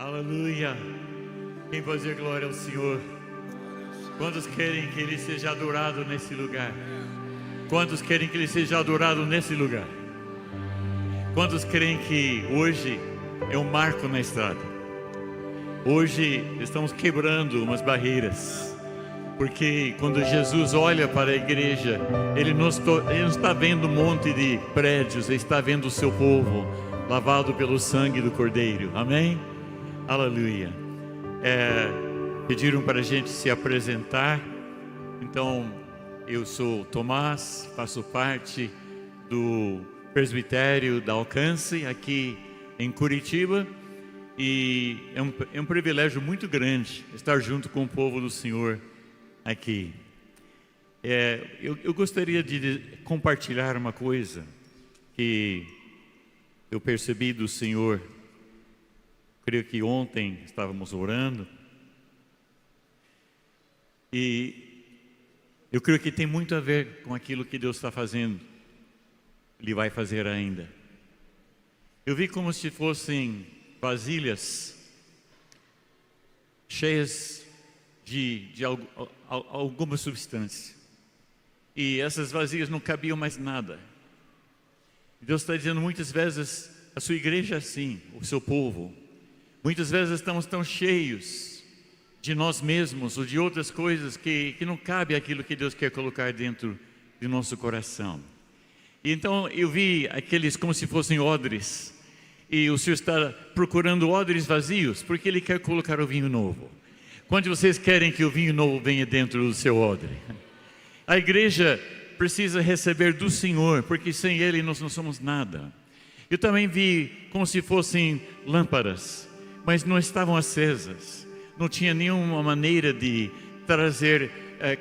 Aleluia. Quem pode dizer glória ao Senhor? Quantos querem que Ele seja adorado nesse lugar? Quantos querem que Ele seja adorado nesse lugar? Quantos creem que hoje é um marco na estrada? Hoje estamos quebrando umas barreiras, porque quando Jesus olha para a igreja, Ele não está vendo um monte de prédios, Ele está vendo o seu povo lavado pelo sangue do Cordeiro. Amém? Aleluia. Pediram para a gente se apresentar. Então, eu sou Tomás, faço parte do presbitério da Alcance aqui em Curitiba, e é um privilégio muito grande estar junto com o povo do Senhor aqui. Eu gostaria de compartilhar uma coisa que eu percebi do Senhor. Creio que ontem estávamos orando, e eu creio que tem muito a ver com aquilo que Deus está fazendo, Ele vai fazer ainda. Eu vi como se fossem vasilhas cheias de alguma substância, e essas vasilhas não cabiam mais nada. Deus está dizendo muitas vezes, a sua igreja é assim, o seu povo. Muitas vezes estamos tão cheios de nós mesmos ou de outras coisas que não cabe aquilo que Deus quer colocar dentro de nosso coração. E então eu vi aqueles como se fossem odres, e o Senhor está procurando odres vazios, porque Ele quer colocar o vinho novo. Quantos vocês querem que o vinho novo venha dentro do seu odre? A igreja precisa receber do Senhor, porque sem Ele nós não somos nada. Eu também vi como se fossem lâmpadas, mas não estavam acesas. Não tinha nenhuma maneira de trazer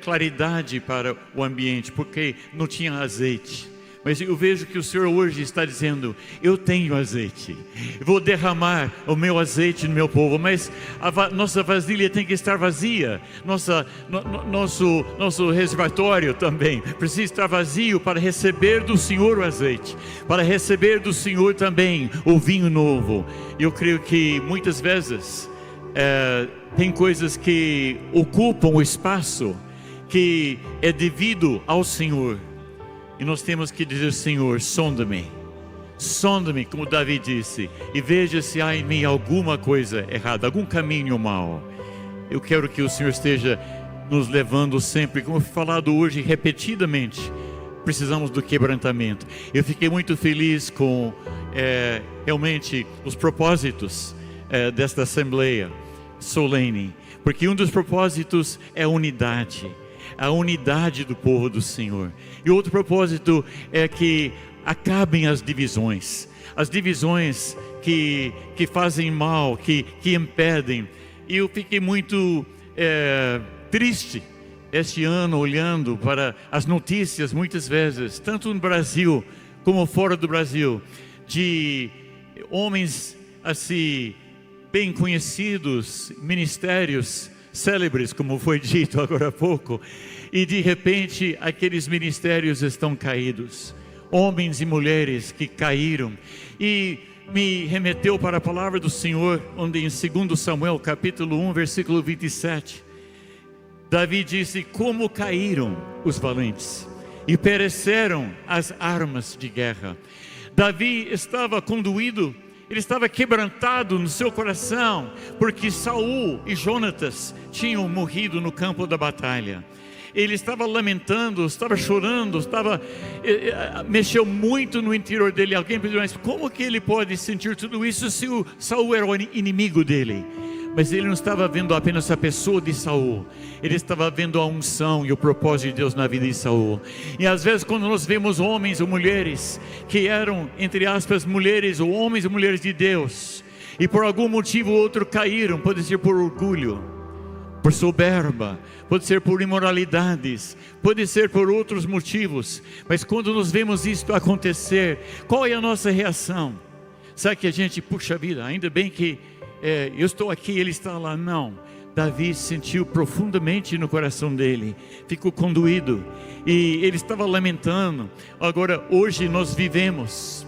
claridade para o ambiente, porque não tinha azeite. Mas eu vejo que o Senhor hoje está dizendo: eu tenho azeite, eu vou derramar o meu azeite no meu povo. Mas nossa vasilha tem que estar vazia. Nosso reservatório também precisa estar vazio para receber do Senhor o azeite, para receber do Senhor também o vinho novo. Eu creio que muitas vezes tem coisas que ocupam o espaço que é devido ao Senhor. E nós temos que dizer: Senhor, sonda-me, como Davi disse, e veja se há em mim alguma coisa errada, algum caminho mau. Eu quero que o Senhor esteja nos levando sempre, como falado hoje repetidamente, precisamos do quebrantamento. Eu fiquei muito feliz com realmente os propósitos desta Assembleia solene, porque um dos propósitos é a unidade do povo do Senhor. E outro propósito é que acabem as divisões que fazem mal, que impedem. E eu fiquei muito triste este ano olhando para as notícias, muitas vezes, tanto no Brasil como fora do Brasil, de homens assim bem conhecidos, ministérios célebres, como foi dito agora há pouco, e de repente aqueles ministérios estão caídos, homens e mulheres que caíram. E me remeteu para a palavra do Senhor, onde em 2 Samuel capítulo 1 versículo 27, Davi disse: como caíram os valentes e pereceram as armas de guerra. Davi estava conduído, ele estava quebrantado no seu coração, porque Saul e Jonatas tinham morrido no campo da batalha. Ele estava lamentando, estava chorando, mexeu muito no interior dele. Alguém pediu: mas como que ele pode sentir tudo isso se o Saul era o inimigo dele? Mas ele não estava vendo apenas a pessoa de Saul, ele estava vendo a unção e o propósito de Deus na vida de Saul. E às vezes quando nós vemos homens ou mulheres que eram, entre aspas, mulheres ou homens ou mulheres de Deus, e por algum motivo ou outro caíram, pode ser por orgulho, por soberba, pode ser por imoralidades, pode ser por outros motivos. Mas quando nós vemos isto acontecer, qual é a nossa reação? Sabe que a gente, puxa vida, ainda bem que eu estou aqui, ele está lá. Não, Davi sentiu profundamente no coração dele, ficou conduído, e ele estava lamentando. Agora, hoje nós vivemos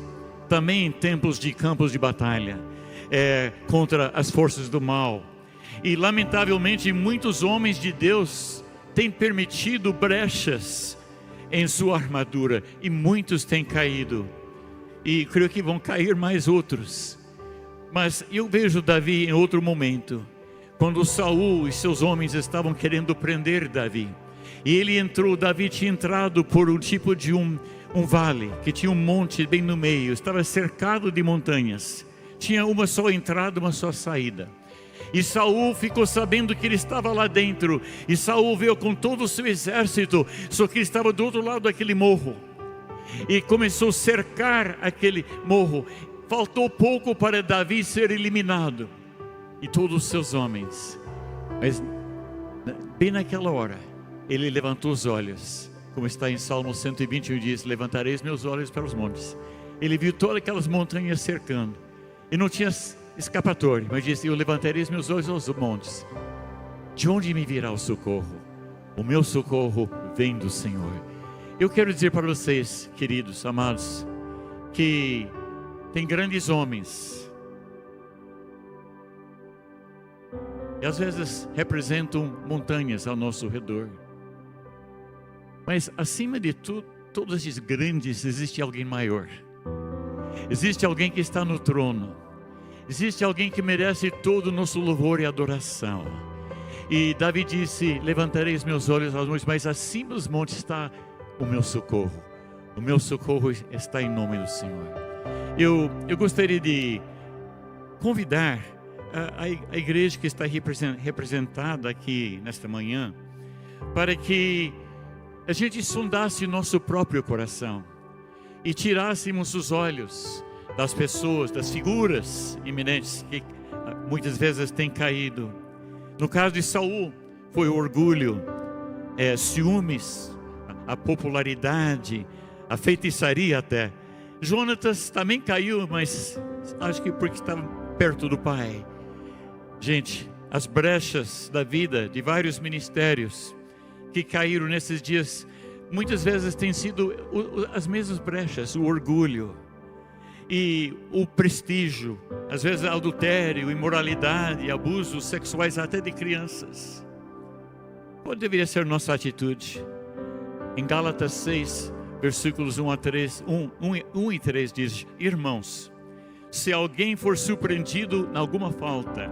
também em tempos de campos de batalha. contra as forças do mal. E lamentavelmente muitos homens de Deus têm permitido brechas em sua armadura, e muitos têm caído, e creio que vão cair mais outros. Mas eu vejo Davi em outro momento, quando Saul e seus homens estavam querendo prender Davi, e ele entrou. Davi tinha entrado por um tipo de um vale, que tinha um monte bem no meio, estava cercado de montanhas, tinha uma só entrada, uma só saída. E Saul ficou sabendo que ele estava lá dentro, e Saul veio com todo o seu exército, só que ele estava do outro lado daquele morro, e começou a cercar aquele morro. Faltou pouco para Davi ser eliminado, e todos os seus homens. Mas bem naquela hora, ele levantou os olhos, como está em Salmo 121, diz: levantarei os meus olhos para os montes. Ele viu todas aquelas montanhas cercando, e não tinha escapatória, mas disse: eu levantarei os meus olhos aos montes. De onde me virá o socorro? O meu socorro vem do Senhor. Eu quero dizer para vocês, queridos, amados, que tem grandes homens, e às vezes representam montanhas ao nosso redor, mas acima de tudo, todos esses grandes, existe alguém maior. Existe alguém que está no trono. Existe alguém que merece todo o nosso louvor e adoração. E Davi disse: levantarei os meus olhos aos montes, mas acima dos montes está o meu socorro. O meu socorro está em nome do Senhor. Eu gostaria de convidar a igreja que está representada aqui nesta manhã, para que a gente sondasse nosso próprio coração e tirássemos os olhos das pessoas, das figuras eminentes que muitas vezes têm caído. No caso de Saul, foi o orgulho, ciúmes, a popularidade, a feitiçaria até. Jonatas também caiu, mas acho que porque estava perto do pai. Gente, as brechas da vida de vários ministérios que caíram nesses dias, muitas vezes têm sido as mesmas brechas: o orgulho e o prestígio, às vezes adultério, imoralidade, abusos sexuais até de crianças. Qual deveria ser nossa atitude? Em Gálatas 6, versículos 1 e 3 diz: irmãos, se alguém for surpreendido em alguma falta,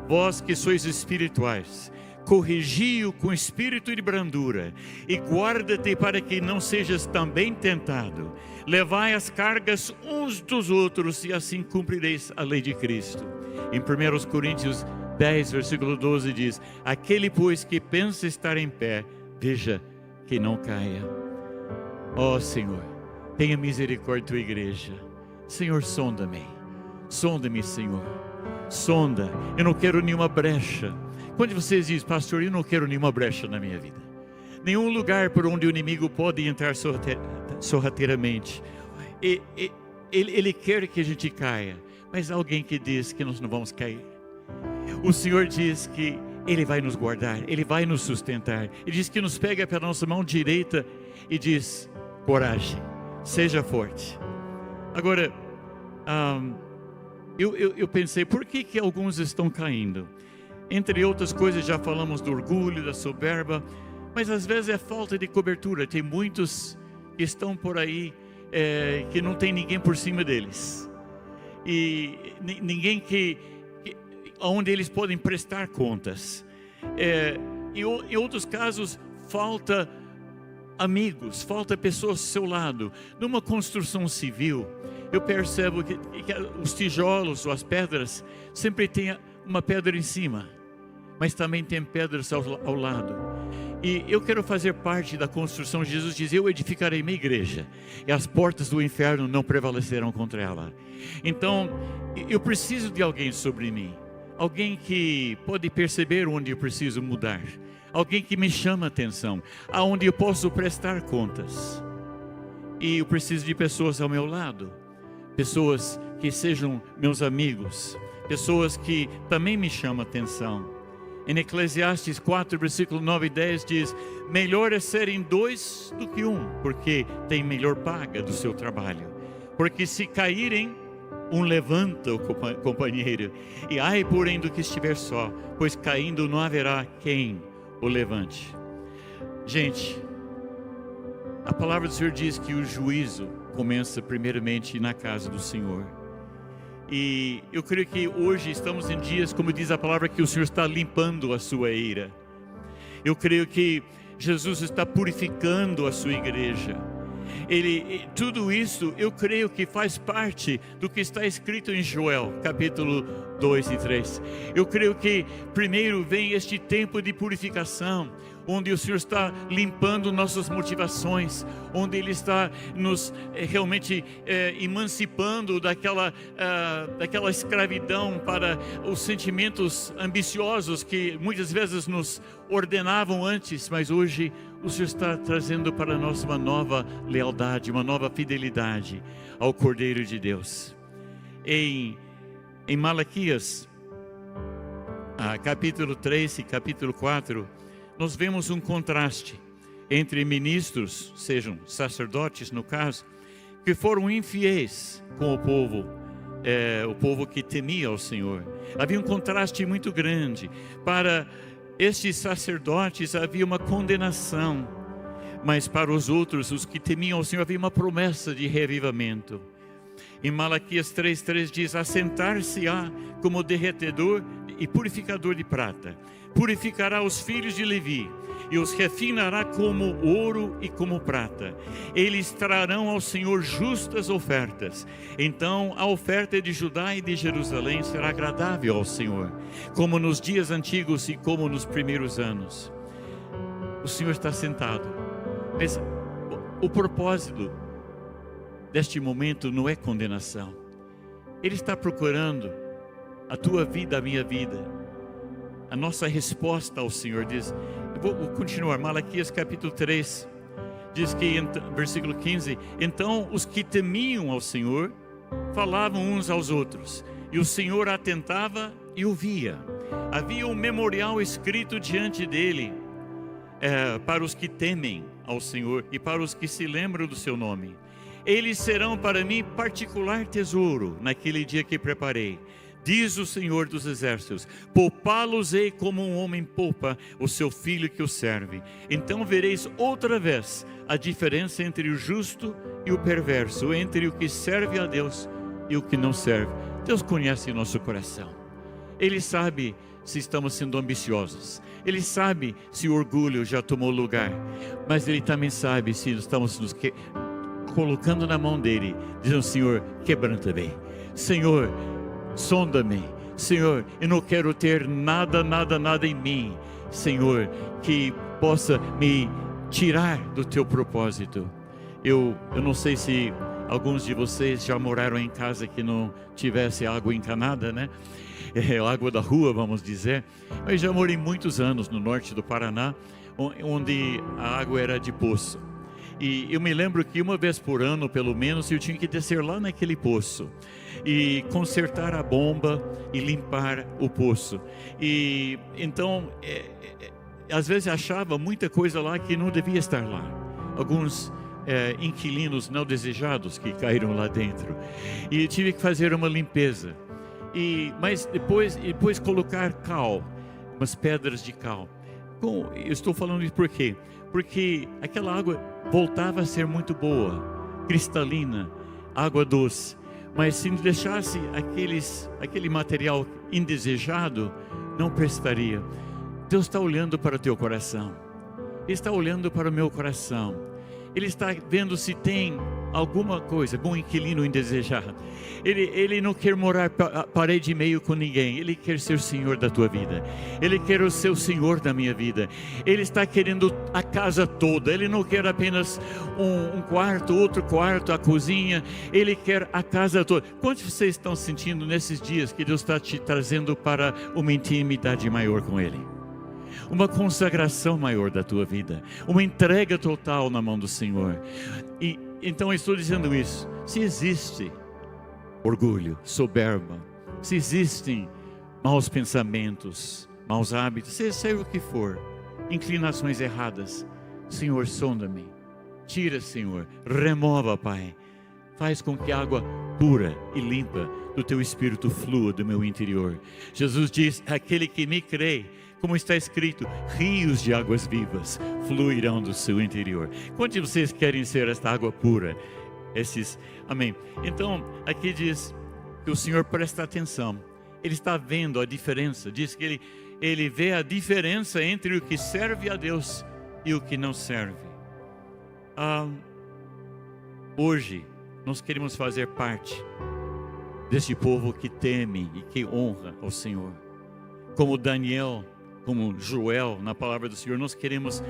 vós que sois espirituais, corrigi-o com espírito de brandura, e guarda-te para que não sejas também tentado. Levai as cargas uns dos outros, e assim cumprireis a lei de Cristo. Em 1 Coríntios 10, versículo 12 diz: aquele pois que pensa estar em pé, veja que não caia. Ó Senhor, tenha misericórdia da tua igreja. Senhor, sonda-me, Senhor, sonda. Eu não quero nenhuma brecha. Quando vocês dizem: pastor, eu não quero nenhuma brecha na minha vida, nenhum lugar por onde o inimigo pode entrar sorrateiramente, ele quer que a gente caia, mas há alguém que diz que nós não vamos cair. O Senhor diz que Ele vai nos guardar, Ele vai nos sustentar. Ele diz que nos pega pela nossa mão direita e diz: coragem, seja forte. Agora, eu pensei, por que alguns estão caindo? Entre outras coisas, já falamos do orgulho, da soberba, mas às vezes é falta de cobertura. Tem muitos que estão por aí, que não tem ninguém por cima deles, e ninguém onde eles podem prestar contas. Em outros casos, falta amigos, falta pessoas ao seu lado. Numa construção civil, eu percebo que os tijolos ou as pedras sempre tem uma pedra em cima, mas também tem pedras ao lado. E eu quero fazer parte da construção. Jesus diz: eu edificarei minha igreja, e as portas do inferno não prevalecerão contra ela. Então, eu preciso de alguém sobre mim, alguém que pode perceber onde eu preciso mudar, alguém que me chama a atenção, aonde eu posso prestar contas. E eu preciso de pessoas ao meu lado, pessoas que sejam meus amigos, pessoas que também me chamam a atenção. Em Eclesiastes 4, versículo 9 e 10 diz: melhor é serem dois do que um, porque tem melhor paga do seu trabalho. Porque se caírem, um levanta o companheiro, e ai porém do que estiver só, pois caindo não haverá quem o levante. Gente, a palavra do Senhor diz que o juízo começa primeiramente na casa do Senhor. E eu creio que hoje estamos em dias, como diz a palavra, que o Senhor está limpando a sua eira. Eu creio que Jesus está purificando a sua igreja. Tudo isso eu creio que faz parte do que está escrito em Joel, capítulo 2 e 3. Eu creio que primeiro vem este tempo de purificação, onde o Senhor está limpando nossas motivações, onde Ele está nos realmente emancipando daquela escravidão para os sentimentos ambiciosos que muitas vezes nos ordenavam antes, mas hoje o Senhor está trazendo para nós uma nova lealdade, uma nova fidelidade ao Cordeiro de Deus. Em Malaquias, capítulo 3 e capítulo 4, nós vemos um contraste entre ministros, sejam sacerdotes no caso, que foram infiéis com o povo que temia ao Senhor. Havia um contraste muito grande. Para estes sacerdotes havia uma condenação, mas para os outros, os que temiam ao Senhor, havia uma promessa de reavivamento. Em Malaquias 3:3 diz: assentar-se-á como derretedor e purificador de prata, purificará os filhos de Levi e os refinará como ouro e como prata. Eles trarão ao Senhor justas ofertas. Então a oferta de Judá e de Jerusalém será agradável ao Senhor, como nos dias antigos e como nos primeiros anos. O Senhor está sentado, mas o propósito deste momento não é condenação. Ele está procurando a tua vida, a minha vida. A nossa resposta ao Senhor diz, vou continuar, Malaquias capítulo 3, diz que, versículo 15, então os que temiam ao Senhor falavam uns aos outros, e o Senhor atentava e ouvia. Havia um memorial escrito diante dele, para os que temem ao Senhor e para os que se lembram do seu nome. Eles serão para mim particular tesouro naquele dia que preparei, diz o Senhor dos Exércitos. Poupá-los-ei como um homem poupa o seu filho que o serve. Então vereis outra vez a diferença entre o justo e o perverso, entre o que serve a Deus e o que não serve. Deus conhece o nosso coração. Ele sabe se estamos sendo ambiciosos. Ele sabe se o orgulho já tomou lugar. Mas Ele também sabe se estamos nos colocando na mão dEle, dizendo: Senhor, quebranta-me. Senhor, sonda-me. Senhor, eu não quero ter nada em mim, Senhor, que possa me tirar do teu propósito. Eu não sei se alguns de vocês já moraram em casa que não tivesse água encanada, né? Água da rua, vamos dizer. Mas já morei muitos anos no norte do Paraná, onde a água era de poço. E eu me lembro que uma vez por ano, pelo menos, eu tinha que descer lá naquele poço e consertar a bomba e limpar o poço. E então, às vezes achava muita coisa lá que não devia estar lá. Alguns inquilinos não desejados que caíram lá dentro. E tive que fazer uma limpeza. Mas depois colocar cal, umas pedras de cal. Eu estou falando isso por quê? Porque aquela água voltava a ser muito boa, cristalina, água doce. Mas se deixasse aquele material indesejado, não prestaria. Deus está olhando para o teu coração. Ele está olhando para o meu coração. Ele está vendo se tem alguma coisa, algum inquilino indesejado. Ele não quer morar parede e meio com ninguém. Ele quer ser o Senhor da tua vida. Ele quer ser o Senhor da minha vida. Ele está querendo a casa toda. Ele não quer apenas um quarto, outro quarto, a cozinha. Ele quer a casa toda. Quantos vocês estão sentindo nesses dias que Deus está te trazendo para uma intimidade maior com Ele? Uma consagração maior da tua vida, uma entrega total na mão do Senhor. E então eu estou dizendo isso. Se existe orgulho, soberba, se existem maus pensamentos, maus hábitos, seja o que for, inclinações erradas, Senhor, sonda-me, tira, Senhor, remova, Pai, faz com que a água pura e limpa do teu espírito flua do meu interior. Jesus diz: aquele que me crê, como está escrito, rios de águas vivas fluirão do seu interior. Quantos de vocês querem ser esta água pura? Amém. Então, aqui diz que o Senhor presta atenção. Ele está vendo a diferença. Diz que ele vê a diferença entre o que serve a Deus e o que não serve. Hoje, nós queremos fazer parte deste povo que teme e que honra ao Senhor. Como Daniel, como Joel, na palavra do Senhor, nós queremos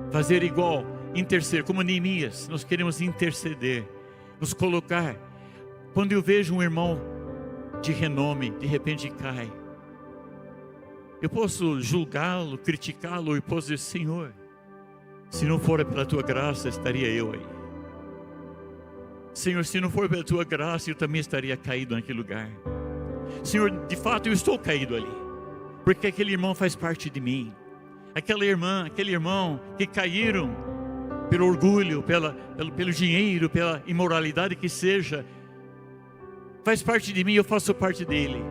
fazer igual, interceder, como Neemias, nós queremos interceder, nos colocar. Quando eu vejo um irmão de renome, de repente cai, eu posso julgá-lo, criticá-lo, e posso dizer: Senhor, se não for pela tua graça, estaria eu aí. Senhor, se não for pela tua graça, eu também estaria caído naquele lugar. Senhor, de fato eu estou caído ali, porque aquele irmão faz parte de mim. Aquela irmã, aquele irmão que caíram pelo orgulho, pelo dinheiro, pela imoralidade que seja, faz parte de mim, eu faço parte dele.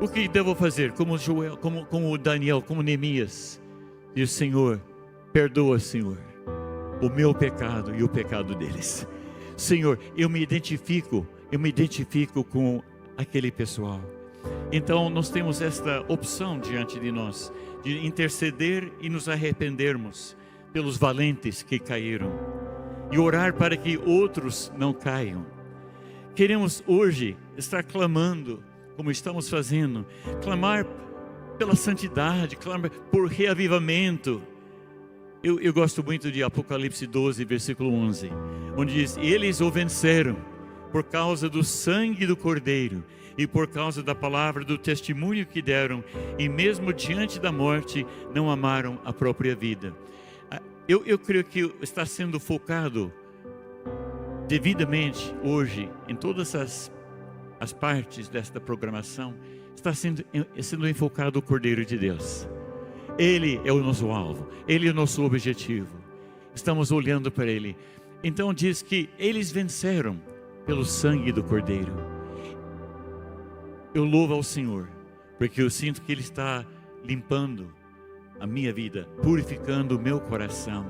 O que devo fazer? Como Joel, como Daniel, como Neemias. E o Senhor, perdoa, Senhor, o meu pecado e o pecado deles. Senhor, eu me identifico com aquele pessoal. Então nós temos esta opção diante de nós, de interceder e nos arrependermos pelos valentes que caíram, e orar para que outros não caiam. Queremos hoje estar clamando, como estamos fazendo, clamar pela santidade, clamar por reavivamento. Eu gosto muito de Apocalipse 12, versículo 11, onde diz: eles o venceram por causa do sangue do Cordeiro e por causa da palavra do testemunho que deram, e mesmo diante da morte não amaram a própria vida. Eu creio que está sendo focado devidamente hoje em todas as partes desta programação, está sendo enfocado o Cordeiro de Deus. Ele é o nosso alvo, Ele é o nosso objetivo. Estamos olhando para Ele. Então diz que eles venceram pelo sangue do Cordeiro. Eu louvo ao Senhor, porque eu sinto que Ele está limpando a minha vida, purificando o meu coração.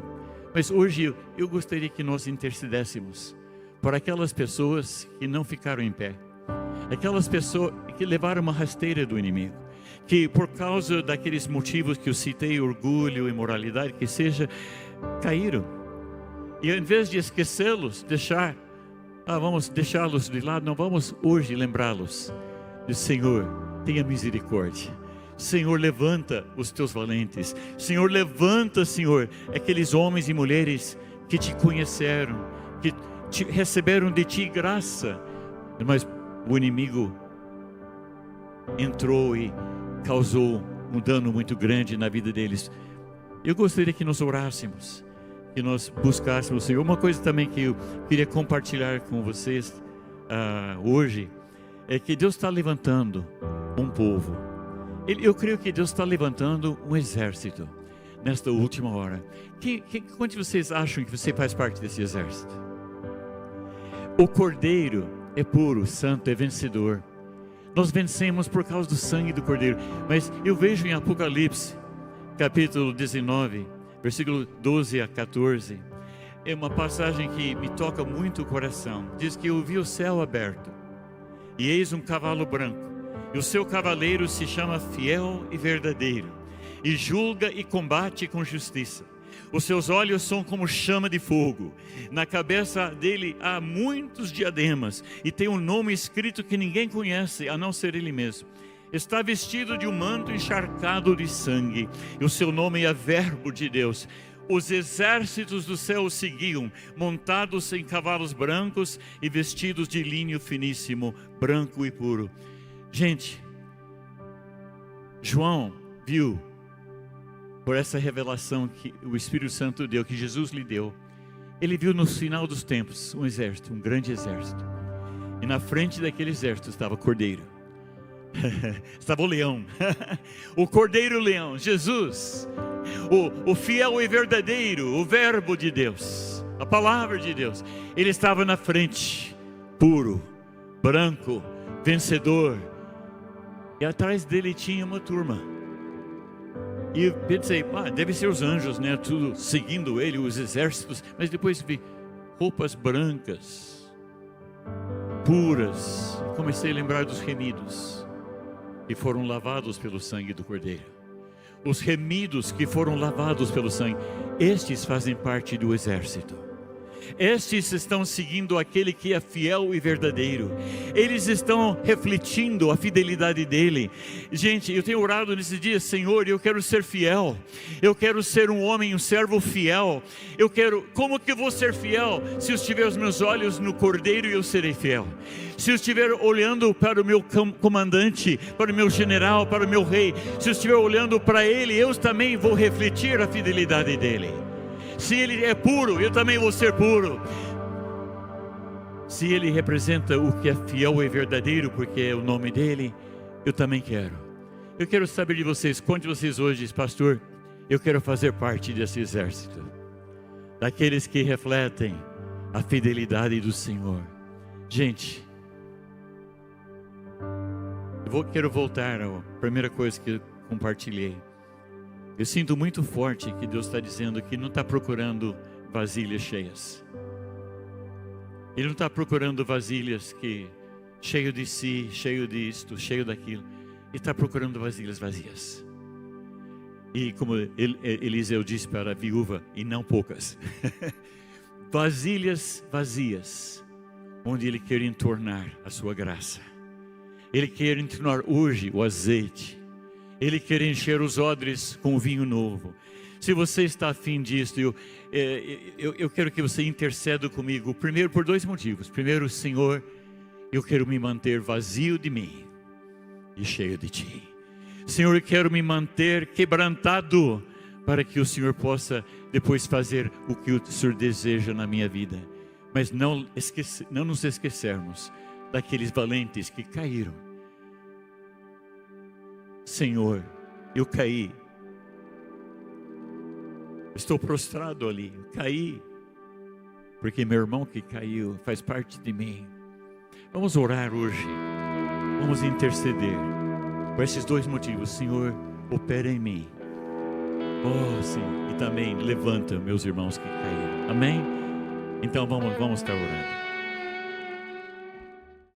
Mas hoje eu gostaria que nós intercedêssemos por aquelas pessoas que não ficaram em pé, aquelas pessoas que levaram uma rasteira do inimigo, que por causa daqueles motivos que eu citei, orgulho, imoralidade, que seja, caíram. E ao invés de esquecê-los, vamos deixá-los de lado, não, vamos hoje lembrá-los. Senhor, tenha misericórdia. Senhor, levanta os teus valentes. Senhor, levanta, Senhor, aqueles homens e mulheres que te conheceram, que receberam de ti graça, mas o inimigo entrou e causou um dano muito grande na vida deles. Eu gostaria que nós orássemos, que nós buscássemos o Senhor. Uma coisa também que eu queria compartilhar com vocês hoje, é que Deus está levantando um povo. Eu creio que Deus está levantando um exército nesta última hora. Quantos de vocês acham que você faz parte desse exército? O Cordeiro é puro, santo, é vencedor. Nós vencemos por causa do sangue do Cordeiro. Mas eu vejo em Apocalipse, capítulo 19, versículo 12 a 14, é uma passagem que me toca muito o coração. Diz que eu vi o céu aberto, e eis um cavalo branco, e o seu cavaleiro se chama Fiel e Verdadeiro, e julga e combate com justiça. Os seus olhos são como chama de fogo, na cabeça dele há muitos diademas, e tem um nome escrito que ninguém conhece, a não ser ele mesmo. Está vestido de um manto encharcado de sangue, e o seu nome é Verbo de Deus. Os exércitos do céu o seguiam, montados em cavalos brancos e vestidos de linho finíssimo, branco e puro. Gente, João viu, por essa revelação que o Espírito Santo deu, que Jesus lhe deu, ele viu no final dos tempos um exército, um grande exército. E na frente daquele exército estava o Cordeiro. Estava o leão. O Cordeiro leão, Jesus. O fiel e verdadeiro, o Verbo de Deus, a palavra de Deus. Ele estava na frente puro, branco, vencedor. E atrás dele tinha uma turma. E eu pensei, deve ser os anjos, né? Tudo seguindo ele, os exércitos. Mas depois vi roupas brancas, puras. E comecei a lembrar dos remidos que foram lavados pelo sangue do Cordeiro. Os remidos que foram lavados pelo sangue, estes fazem parte do exército. Estes estão seguindo aquele que é fiel e verdadeiro. Eles estão refletindo a fidelidade dele. Gente, eu tenho orado nesses dias, Senhor, eu quero ser fiel. Eu quero ser um homem, um servo fiel. Como que eu vou ser fiel? Se eu estiver os meus olhos no Cordeiro, eu serei fiel. Se eu estiver olhando para o meu comandante, para o meu general, para o meu rei, se eu estiver olhando para ele, eu também vou refletir a fidelidade dele. Se ele é puro, eu também vou ser puro. Se ele representa o que é fiel e verdadeiro, porque é o nome dele, eu também quero. Eu quero saber de vocês, quantos de vocês hoje dizem, pastor, eu quero fazer parte desse exército, daqueles que refletem a fidelidade do Senhor. Gente, quero voltar à primeira coisa que eu compartilhei. Eu sinto muito forte que Deus está dizendo que não está procurando vasilhas cheias. Ele não está procurando vasilhas cheio de si, cheio disto, cheio daquilo. Ele está procurando vasilhas vazias. E como Eliseu disse para a viúva, e não poucas. Vasilhas vazias, onde Ele quer entornar a sua graça. Ele quer entornar hoje o azeite. Ele quer encher os odres com vinho novo. Se você está afim disso, eu quero que você interceda comigo. Primeiro, por dois motivos. Primeiro, Senhor, eu quero me manter vazio de mim e cheio de Ti. Senhor, eu quero me manter quebrantado, para que o Senhor possa depois fazer o que o Senhor deseja na minha vida. Mas não nos esquecermos daqueles valentes que caíram. Senhor, eu caí, estou prostrado ali, caí, porque meu irmão que caiu faz parte de mim. Vamos orar hoje, vamos interceder por esses dois motivos. Senhor, opera em mim. Oh, sim, e também levanta meus irmãos que caíram. Amém? Então vamos estar orando.